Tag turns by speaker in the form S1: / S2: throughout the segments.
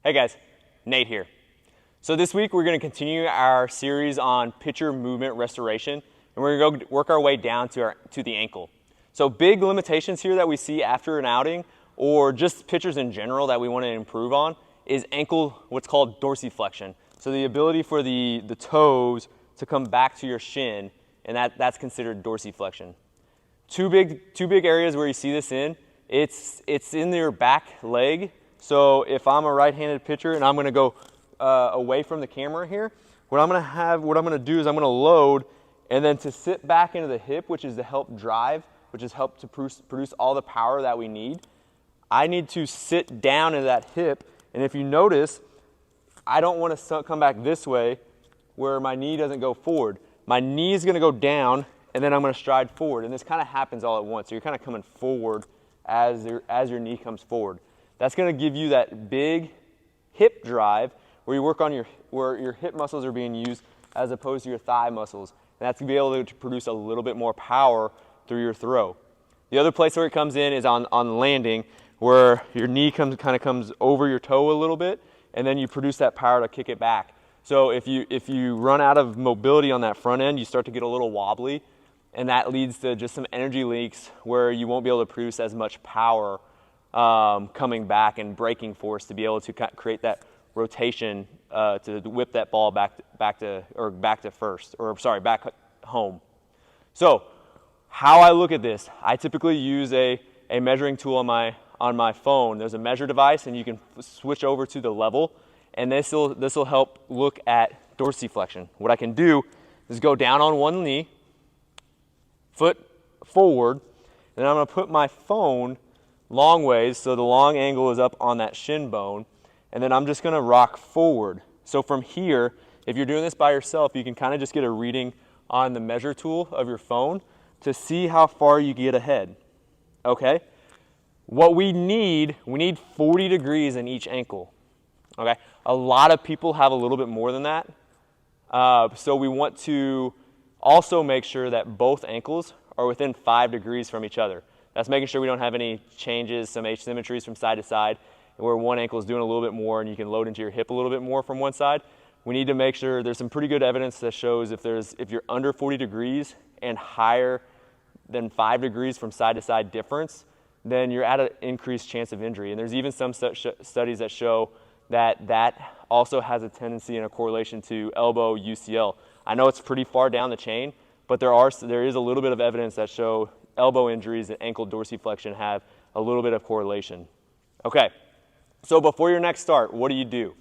S1: Hey guys, Nate here. So this week we're going to continue our series on pitcher movement restoration, and we're going to go work our way down to the ankle. So big limitations here that we see after an outing, or just pitchers in general that we want to improve on, is ankle, what's called dorsiflexion. So the ability for the toes to come back to your shin, and that's considered dorsiflexion. Two big areas where you see this it's in your back leg. So if I'm a right-handed pitcher and I'm going to go away from the camera here, what I'm going to do is I'm going to load, and then to sit back into the hip, which is to help drive, which is help to produce all the power that we need, I need to sit down into that hip. And if you notice, I don't want to come back this way where my knee doesn't go forward. My knee is going to go down, and then I'm going to stride forward. And this kind of happens all at once. So you're kind of coming forward as your knee comes forward. That's going to give you that big hip drive where you work on where your hip muscles are being used as opposed to your thigh muscles. And that's going to be able to produce a little bit more power through your throw. The other place where it comes in is on landing, where your knee kind of comes over your toe a little bit, and then you produce that power to kick it back. So if you run out of mobility on that front end, you start to get a little wobbly, and that leads to just some energy leaks where you won't be able to produce as much power coming back and braking force to be able to create that rotation to whip that ball back home. So how I look at this, I typically use a measuring tool on my phone. There's a measure device, and you can switch over to the level, and this will help look at dorsiflexion. What I can do is go down on one knee, foot forward, and I'm going to put my phone long ways, so the long angle is up on that shin bone, and then I'm just going to rock forward. So from here, if you're doing this by yourself, you can kind of just get a reading on the measure tool of your phone to see how far you get ahead. Okay? What we need 40 degrees in each ankle. Okay? A lot of people have a little bit more than that. So we want to also make sure that both ankles are within 5 degrees from each other. That's making sure we don't have any changes, some asymmetries from side to side, where one ankle is doing a little bit more and you can load into your hip a little bit more from one side. We need to make sure there's some pretty good evidence that shows if you're under 40 degrees and higher than 5 degrees from side to side difference, then you're at an increased chance of injury. And there's even some studies that show that also has a tendency and a correlation to elbow UCL. I know it's pretty far down the chain, but there is a little bit of evidence that show elbow injuries and ankle dorsiflexion have a little bit of correlation. Okay, so before your next start, what do?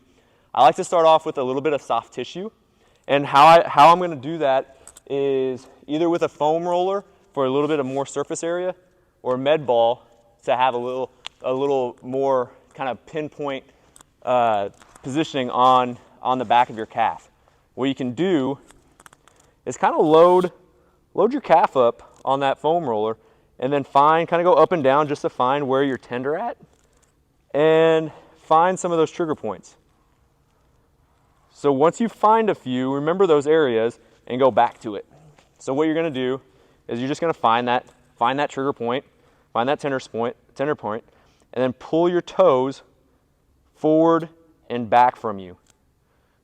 S1: I like to start off with a little bit of soft tissue, and how I'm going to do that is either with a foam roller for a little bit of more surface area, or a med ball to have a little more kind of pinpoint positioning on the back of your calf. What you can do is kind of load your calf up on that foam roller, and then kind of go up and down just to find where you're tender at, and find some of those trigger points. So once you find a few, remember those areas and go back to it. So what you're going to do is you're just going to find that trigger point, find that tender point, and then pull your toes forward and back from you.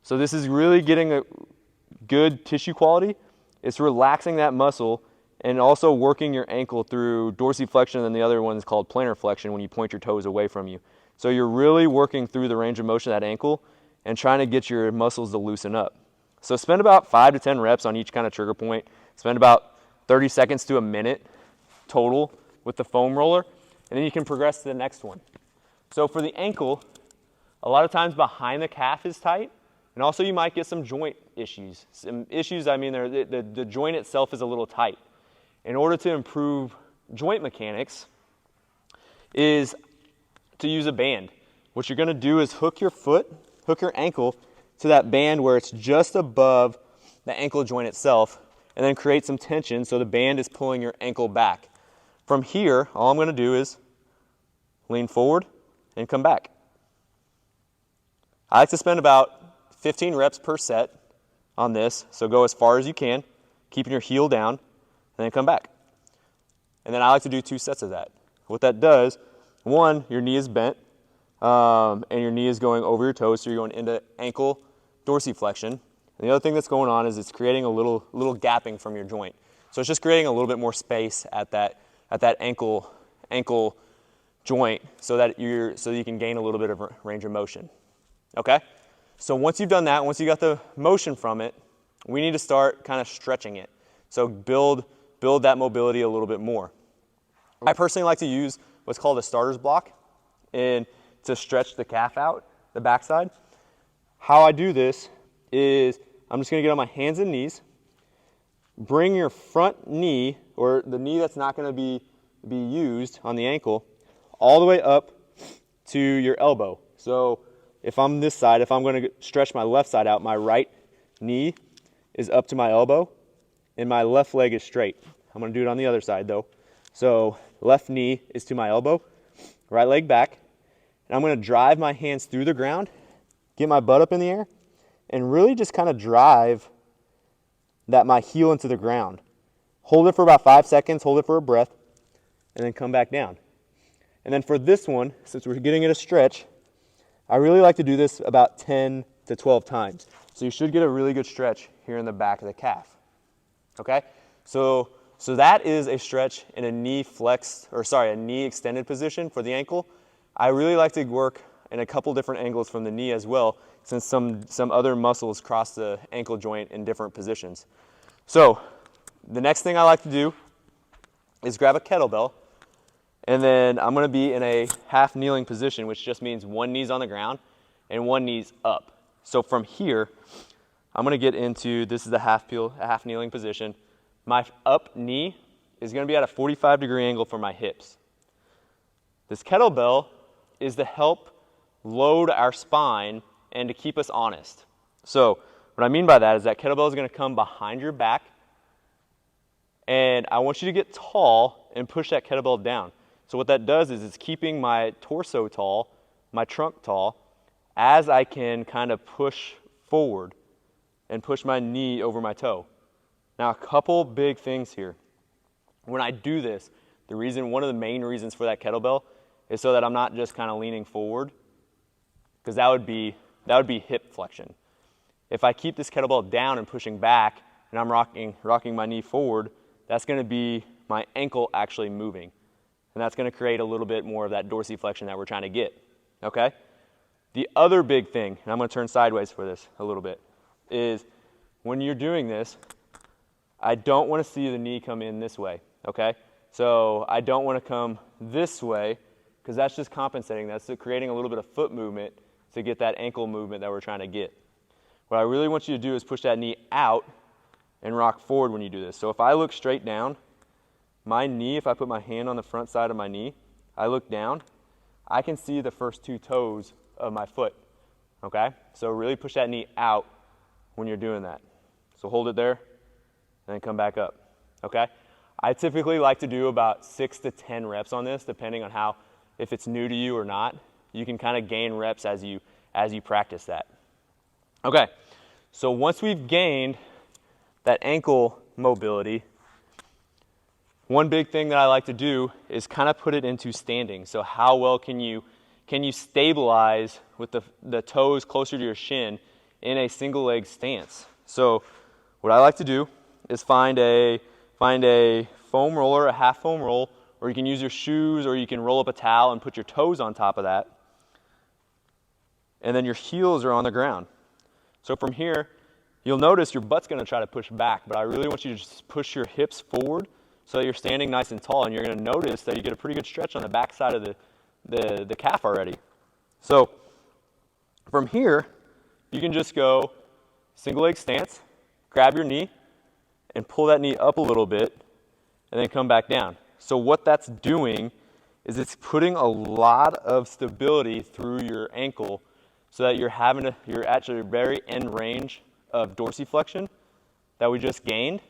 S1: So this is really getting a good tissue quality. It's relaxing that muscle and also working your ankle through dorsiflexion, and the other one is called plantar flexion when you point your toes away from you. So you're really working through the range of motion of that ankle and trying to get your muscles to loosen up. So spend about 5 to 10 reps on each kind of trigger point. Spend about 30 seconds to a minute total with the foam roller, and then you can progress to the next one. So for the ankle, a lot of times behind the calf is tight, and also you might get some joint issues. Some issues, I mean, the joint itself is a little tight. In order to improve joint mechanics is to use a band. What you're going to do is hook your ankle to that band where it's just above the ankle joint itself, and then create some tension so the band is pulling your ankle back. From here, all I'm going to do is lean forward and come back. I like to spend about 15 reps per set on this, so go as far as you can, keeping your heel down, and then come back. And then I like to do 2 sets of that. What that does, one, your knee is bent, and your knee is going over your toes, so you're going into ankle dorsiflexion. And the other thing that's going on is it's creating a little gapping from your joint. So it's just creating a little bit more space at that ankle joint so that you can gain a little bit of range of motion. Okay? So once you've done that, once you got the motion from it, we need to start kind of stretching it. So build that mobility a little bit more. I personally like to use what's called a starter's block to stretch the calf out, the backside. How I do this is I'm just going to get on my hands and knees, bring your front knee, or the knee that's not going to be used on the ankle, all the way up to your elbow. So if I'm this side, if I'm going to stretch my left side out, my right knee is up to my elbow and my left leg is straight. I'm going to do it on the other side though. So left knee is to my elbow, right leg back, and I'm going to drive my hands through the ground, get my butt up in the air, and really just kind of drive my heel into the ground. Hold it for about 5 seconds, hold it for a breath, and then come back down. And then for this one, since we're getting it a stretch, I really like to do this about 10 to 12 times. So you should get a really good stretch here in the back of the calf. Okay? So that is a stretch in a knee extended position for the ankle. I really like to work in a couple different angles from the knee as well, since some other muscles cross the ankle joint in different positions. So the next thing I like to do is grab a kettlebell, and then I'm going to be in a half kneeling position, which just means one knee's on the ground and one knee's up. So from here, I'm going to get into, this is a half kneeling position. My up knee is going to be at a 45-degree angle for my hips. This kettlebell is to help load our spine and to keep us honest. So what I mean by that is that kettlebell is going to come behind your back, and I want you to get tall and push that kettlebell down. So what that does is it's keeping my torso tall, my trunk tall, as I can kind of push forward and push my knee over my toe. Now, a couple big things here. When I do this, one of the main reasons for that kettlebell is so that I'm not just kind of leaning forward, because that would be hip flexion. If I keep this kettlebell down and pushing back, and I'm rocking my knee forward, that's going to be my ankle actually moving. And that's going to create a little bit more of that dorsiflexion that we're trying to get, okay? The other big thing, and I'm going to turn sideways for this a little bit, is when you're doing this, I don't want to see the knee come in this way, okay? So I don't want to come this way, because that's just compensating. That's creating a little bit of foot movement to get that ankle movement that we're trying to get. What I really want you to do is push that knee out and rock forward when you do this. So if I look straight down, my knee, if I put my hand on the front side of my knee, I look down, I can see the first 2 toes of my foot, okay? So really push that knee out when you're doing that. So hold it there, and then come back up, okay? I typically like to do about 6 to 10 reps on this, depending on if it's new to you or not. You can kind of gain reps as you practice that. Okay, so once we've gained that ankle mobility, one big thing that I like to do is kind of put it into standing. So how well can you stabilize with the toes closer to your shin in a single leg stance? So what I like to do is find a foam roller, a half foam roll, or you can use your shoes, or you can roll up a towel and put your toes on top of that. And then your heels are on the ground. So from here, you'll notice your butt's going to try to push back, but I really want you to just push your hips forward so that you're standing nice and tall, and you're going to notice that you get a pretty good stretch on the back side of the calf already. So from here, you can just go single leg stance, grab your knee, and pull that knee up a little bit, and then come back down. So what that's doing is it's putting a lot of stability through your ankle so that you're at your very end range of dorsiflexion that we just gained,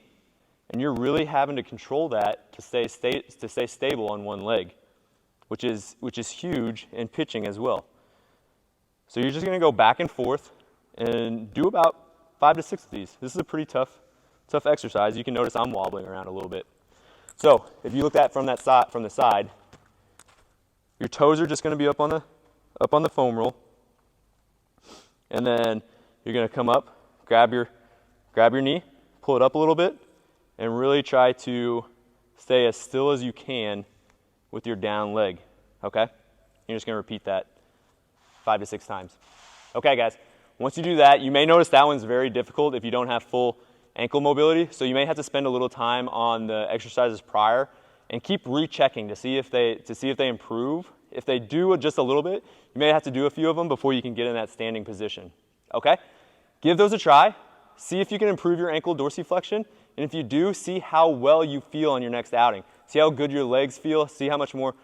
S1: and you're really having to control that to stay stable on one leg, which is huge in pitching as well. So you're just going to go back and forth and do about 5 to 6 of these. This is a pretty tough exercise. You can notice I'm wobbling around a little bit. So if you look at it from the side, your toes are just going to be up on up on the foam roll, and then you're gonna come up, grab your knee, pull it up a little bit, and really try to stay as still as you can with your down leg, okay? You're just gonna repeat that 5 to 6 times. Okay, guys, once you do that, you may notice that one's very difficult if you don't have full ankle mobility, so you may have to spend a little time on the exercises prior and keep rechecking to see if they improve. If they do just a little bit, you may have to do a few of them before you can get in that standing position, okay? Give those a try. See if you can improve your ankle dorsiflexion, and if you do, see how well you feel on your next outing. See how good your legs feel, see how much more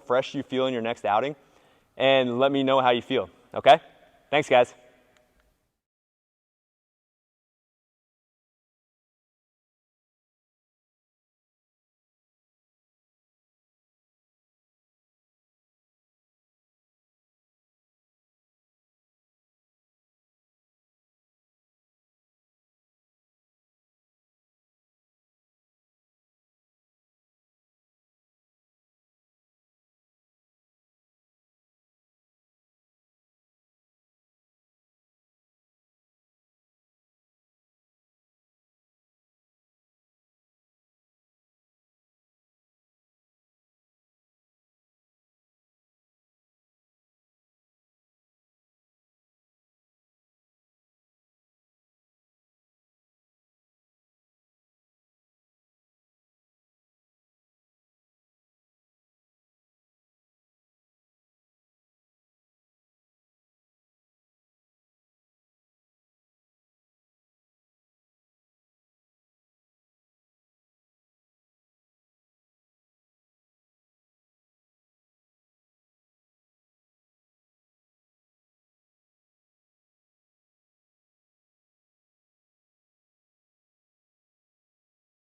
S1: fresh you feel in your next outing, and let me know how you feel, okay? Thanks, guys.